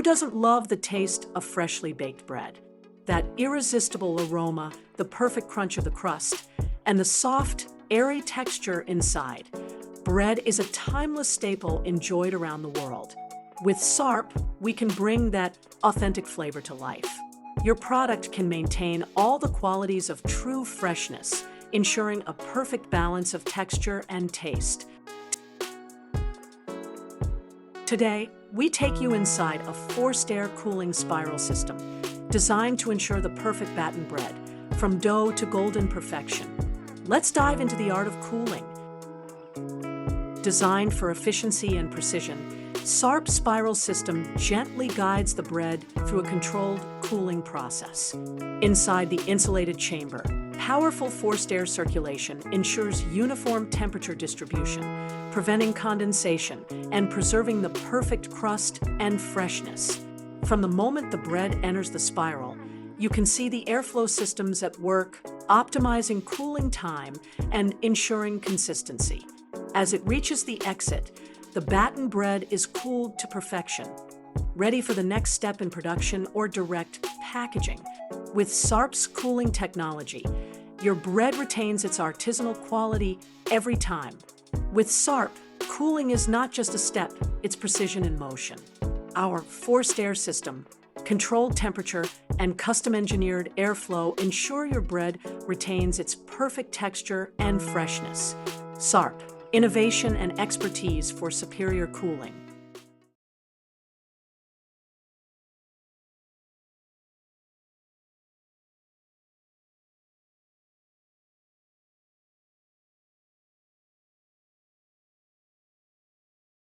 doesn't love the taste of freshly baked bread? That irresistible aroma, the perfect crunch of the crust, and the soft, airy texture inside. Bread is a timeless staple enjoyed around the world. With Sarp, we can bring that authentic flavor to life. Your product can maintain all the qualities of true freshness, ensuring a perfect balance of texture and taste. Today, we take you inside a forced air cooling spiral system, designed to ensure the perfect baton bread, from dough to golden perfection. Let's dive into the art of cooling. Designed for efficiency and precision, Sarp's spiral system gently guides the bread through a controlled cooling process. Inside the insulated chamber, powerful forced air circulation ensures uniform temperature distribution, preventing condensation and preserving the perfect crust and freshness. From the moment the bread enters the spiral, you can see the airflow systems at work, optimizing cooling time and ensuring consistency. As it reaches the exit, the baton bread is cooled to perfection, ready for the next step in production or direct packaging. With Sarp's cooling technology, your bread retains its artisanal quality every time. With Sarp, cooling is not just a step, it's precision in motion. Our forced air system, controlled temperature, and custom-engineered airflow ensure your bread retains its perfect texture and freshness. Sarp, innovation and expertise for superior cooling.